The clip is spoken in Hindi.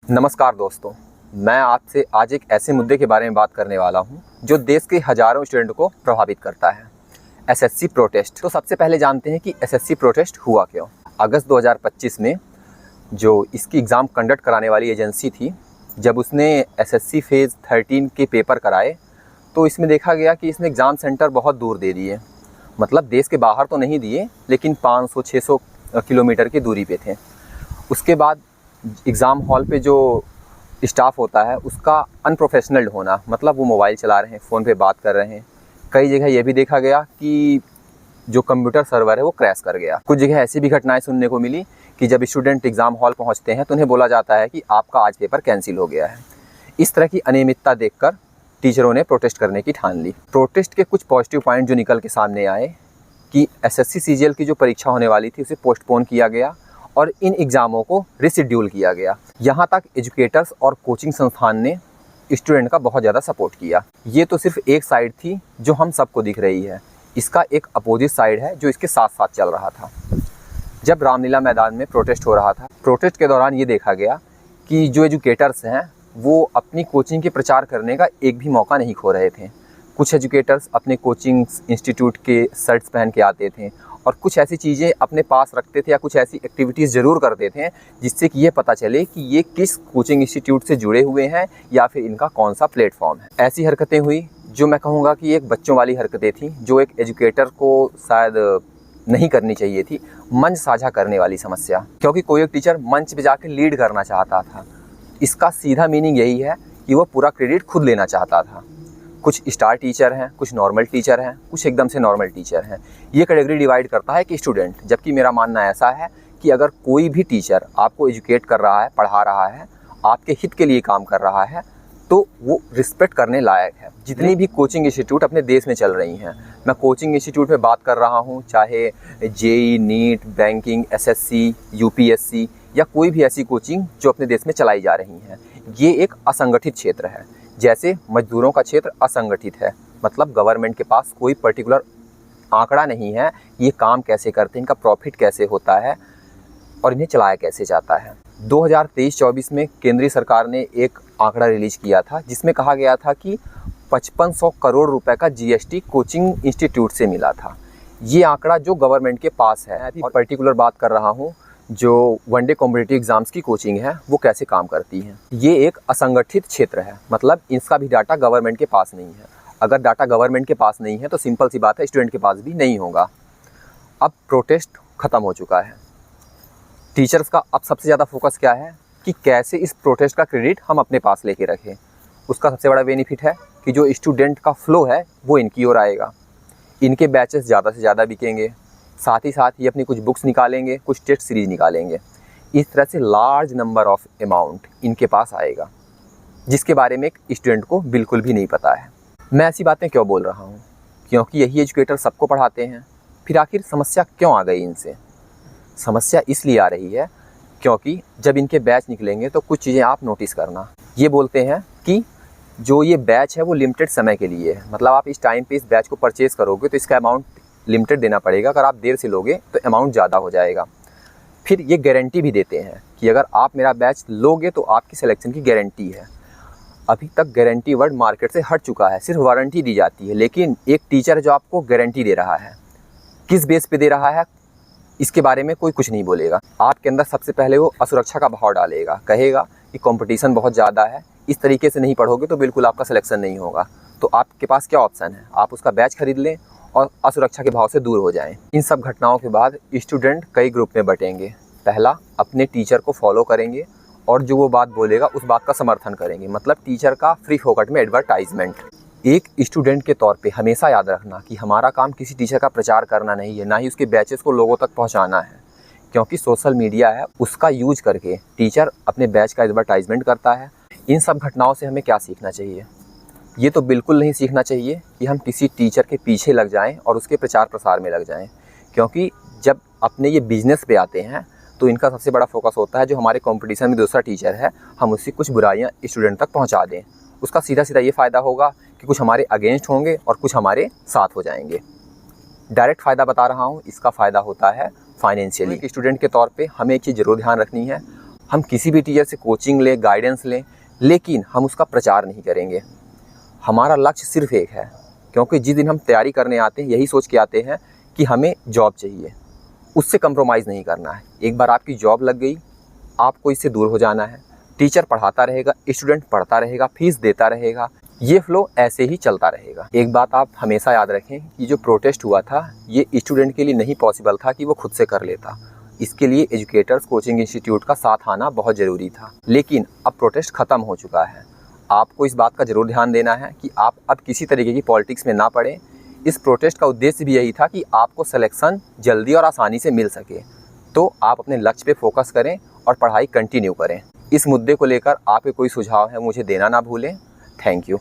नमस्कार दोस्तों, मैं आपसे आज एक ऐसे मुद्दे के बारे में बात करने वाला हूं जो देश के हज़ारों स्टूडेंट को प्रभावित करता है। SSC protest. तो सबसे पहले जानते हैं कि एसएससी प्रोटेस्ट हुआ क्यों। अगस्त 2025 में जो इसकी एग्ज़ाम कंडक्ट कराने वाली एजेंसी थी, जब उसने एसएससी फेज़ 13 के पेपर कराए तो इसमें देखा गया कि इसने एग्ज़ाम सेंटर बहुत दूर दे दिए। मतलब देश के बाहर तो नहीं दिए, लेकिन 500-600 किलोमीटर की दूरी पे थे। उसके बाद एग्ज़ाम हॉल पे जो स्टाफ होता है उसका अनप्रोफेशनल होना, मतलब वो मोबाइल चला रहे हैं, फ़ोन पे बात कर रहे हैं। कई जगह ये भी देखा गया कि जो कंप्यूटर सर्वर है वो क्रैश कर गया। कुछ जगह ऐसी भी घटनाएं सुनने को मिली कि जब स्टूडेंट एग्ज़ाम हॉल पहुंचते हैं तो उन्हें बोला जाता है कि आपका आज पेपर कैंसिल हो गया है। इस तरह की अनियमितता देखकर टीचरों ने प्रोटेस्ट करने की ठान ली। प्रोटेस्ट के कुछ पॉजिटिव पॉइंट जो निकल के सामने आए कि एसएससी सीजीएल की जो परीक्षा होने वाली थी उसे पोस्टपोन किया गया और इन एग्ज़ामों को रिशेड्यूल किया गया। यहाँ तक एजुकेटर्स और कोचिंग संस्थान ने स्टूडेंट का बहुत ज़्यादा सपोर्ट किया। ये तो सिर्फ एक साइड थी जो हम सबको दिख रही है। इसका एक अपोजिट साइड है जो इसके साथ साथ चल रहा था। जब रामलीला मैदान में प्रोटेस्ट हो रहा था, प्रोटेस्ट के दौरान ये देखा गया कि जो एजुकेटर्स हैं वो अपनी कोचिंग के प्रचार करने का एक भी मौका नहीं खो रहे थे। कुछ एजुकेटर्स अपने कोचिंग इंस्टीट्यूट के शर्ट्स पहन के आते थे और कुछ ऐसी चीज़ें अपने पास रखते थे या कुछ ऐसी एक्टिविटीज़ ज़रूर करते थे जिससे कि ये पता चले कि ये किस कोचिंग इंस्टीट्यूट से जुड़े हुए हैं या फिर इनका कौन सा प्लेटफॉर्म है। ऐसी हरकतें हुई जो मैं कहूँगा कि एक बच्चों वाली हरकतें थी, जो एक एजुकेटर को शायद नहीं करनी चाहिए थी। मंच साझा करने वाली समस्या, क्योंकि कोई एक टीचर मंच पे जाके लीड करना चाहता था। इसका सीधा मीनिंग यही है कि वो पूरा क्रेडिट खुद लेना चाहता था। कुछ स्टार टीचर हैं, कुछ नॉर्मल टीचर हैं, कुछ एकदम से नॉर्मल टीचर हैं। ये कैटेगरी डिवाइड करता है कि स्टूडेंट। जबकि मेरा मानना ऐसा है कि अगर कोई भी टीचर आपको एजुकेट कर रहा है, पढ़ा रहा है, आपके हित के लिए काम कर रहा है, तो वो रिस्पेक्ट करने लायक है। जितनी भी कोचिंग इंस्टीट्यूट अपने देश में चल रही हैं, मैं कोचिंग इंस्टीट्यूट में बात कर रहा हूँ, चाहे JEE, NEET, banking, SSC, UPSC या कोई भी ऐसी कोचिंग जो अपने देश में चलाई जा रही हैं, ये एक असंगठित क्षेत्र है। जैसे मजदूरों का क्षेत्र असंगठित है, मतलब गवर्नमेंट के पास कोई पर्टिकुलर आंकड़ा नहीं है ये काम कैसे करते हैं, इनका प्रॉफिट कैसे होता है और इन्हें चलाया कैसे जाता है। 2023-24 में केंद्रीय सरकार ने एक आंकड़ा रिलीज किया था जिसमें कहा गया था कि 5500 करोड़ रुपए का जीएसटी कोचिंग इंस्टीट्यूट से मिला था। ये आंकड़ा जो गवर्नमेंट के पास है। अभी पर्टिकुलर बात कर रहा हूँ जो वनडे कॉम्पिटिटिव एग्ज़ाम्स की कोचिंग है वो कैसे काम करती है। ये एक असंगठित क्षेत्र है, मतलब इसका भी डाटा गवर्नमेंट के पास नहीं है। अगर डाटा गवर्नमेंट के पास नहीं है तो सिंपल सी बात है स्टूडेंट के पास भी नहीं होगा। अब प्रोटेस्ट ख़त्म हो चुका है। टीचर्स का अब सबसे ज़्यादा फोकस क्या है कि कैसे इस प्रोटेस्ट का क्रेडिट हम अपने पास लेके रखें। उसका सबसे बड़ा बेनिफिट है कि जो स्टूडेंट का फ्लो है वो इनकी ओर आएगा, इनके बैचेस ज़्यादा से ज़्यादा बिकेंगे, साथ ही साथ ये अपनी कुछ बुक्स निकालेंगे, कुछ टेस्ट सीरीज़ निकालेंगे। इस तरह से लार्ज नंबर ऑफ अमाउंट इनके पास आएगा जिसके बारे में एक स्टूडेंट को बिल्कुल भी नहीं पता है। मैं ऐसी बातें क्यों बोल रहा हूँ? क्योंकि यही एजुकेटर सबको पढ़ाते हैं। फिर आखिर समस्या क्यों आ गई इनसे? समस्या इसलिए आ रही है क्योंकि जब इनके बैच निकलेंगे तो कुछ चीज़ें आप नोटिस करना। ये बोलते हैं कि जो ये बैच है वो लिमिटेड समय के लिए है, मतलब आप इस टाइम पे इस बैच को परचेज़ करोगे तो इसका अमाउंट लिमिटेड देना पड़ेगा। अगर आप देर से लोगे तो अमाउंट ज़्यादा हो जाएगा। फिर ये गारंटी भी देते हैं कि अगर आप मेरा बैच लोगे तो आपकी सिलेक्शन की गारंटी है। अभी तक गारंटी वर्ड मार्केट से हट चुका है, सिर्फ वारंटी दी जाती है। लेकिन एक टीचर जो आपको गारंटी दे रहा है, किस बेस पे दे रहा है इसके बारे में कोई कुछ नहीं बोलेगा। आपके अंदर सबसे पहले वो असुरक्षा का भाव डालेगा, कहेगा कि कंपटीशन बहुत ज़्यादा है, इस तरीके से नहीं पढ़ोगे तो बिल्कुल आपका सिलेक्शन नहीं होगा। तो आपके पास क्या ऑप्शन है? आप उसका बैच खरीद लें और असुरक्षा के भाव से दूर हो जाएं। इन सब घटनाओं के बाद स्टूडेंट कई ग्रुप में बटेंगे। पहला, अपने टीचर को फॉलो करेंगे और जो वो बात बोलेगा उस बात का समर्थन करेंगे, मतलब टीचर का फ्री फोकट में एडवर्टाइजमेंट। एक स्टूडेंट के तौर पे हमेशा याद रखना कि हमारा काम किसी टीचर का प्रचार करना नहीं है, ना ही उसके बैचेस को लोगों तक पहुंचाना है। क्योंकि सोशल मीडिया है, उसका यूज करके टीचर अपने बैच का एडवर्टाइजमेंट करता है। इन सब घटनाओं से हमें क्या सीखना चाहिए? ये तो बिल्कुल नहीं सीखना चाहिए कि हम किसी टीचर के पीछे लग जाएं और उसके प्रचार प्रसार में लग जाएं। क्योंकि जब अपने ये बिजनेस पे आते हैं तो इनका सबसे बड़ा फोकस होता है जो हमारे कंपटीशन में दूसरा टीचर है, हम उससे कुछ बुराइयां स्टूडेंट तक पहुंचा दें। उसका सीधा सीधा ये फ़ायदा होगा कि कुछ हमारे अगेंस्ट होंगे और कुछ हमारे साथ हो जाएंगे। डायरेक्ट फ़ायदा बता रहा हूँ, इसका फ़ायदा होता है फाइनेंशियली। एक स्टूडेंट के तौर पे हमें एक चीज़ ज़रूर ध्यान रखनी है, हम किसी भी टीचर से कोचिंग लें, गाइडेंस लें, लेकिन हम उसका प्रचार नहीं करेंगे। हमारा लक्ष्य सिर्फ एक है, क्योंकि जिस दिन हम तैयारी करने आते हैं यही सोच के आते हैं कि हमें जॉब चाहिए, उससे कंप्रोमाइज़ नहीं करना है। एक बार आपकी जॉब लग गई, आपको इससे दूर हो जाना है। टीचर पढ़ाता रहेगा, स्टूडेंट पढ़ता रहेगा, फीस देता रहेगा, ये फ्लो ऐसे ही चलता रहेगा। एक बात आप हमेशा याद रखें कि जो प्रोटेस्ट हुआ था ये स्टूडेंट के लिए नहीं पॉसिबल था कि वो खुद से कर लेता। इसके लिए एजुकेटर्स, कोचिंग इंस्टीट्यूट का साथ आना बहुत ज़रूरी था। लेकिन अब प्रोटेस्ट ख़त्म हो चुका है। आपको इस बात का ज़रूर ध्यान देना है कि आप अब किसी तरीके की पॉलिटिक्स में ना पड़ें। इस प्रोटेस्ट का उद्देश्य भी यही था कि आपको सिलेक्शन जल्दी और आसानी से मिल सके। तो आप अपने लक्ष्य पे फोकस करें और पढ़ाई कंटिन्यू करें। इस मुद्दे को लेकर आपके कोई सुझाव है मुझे देना ना भूलें। Thank you.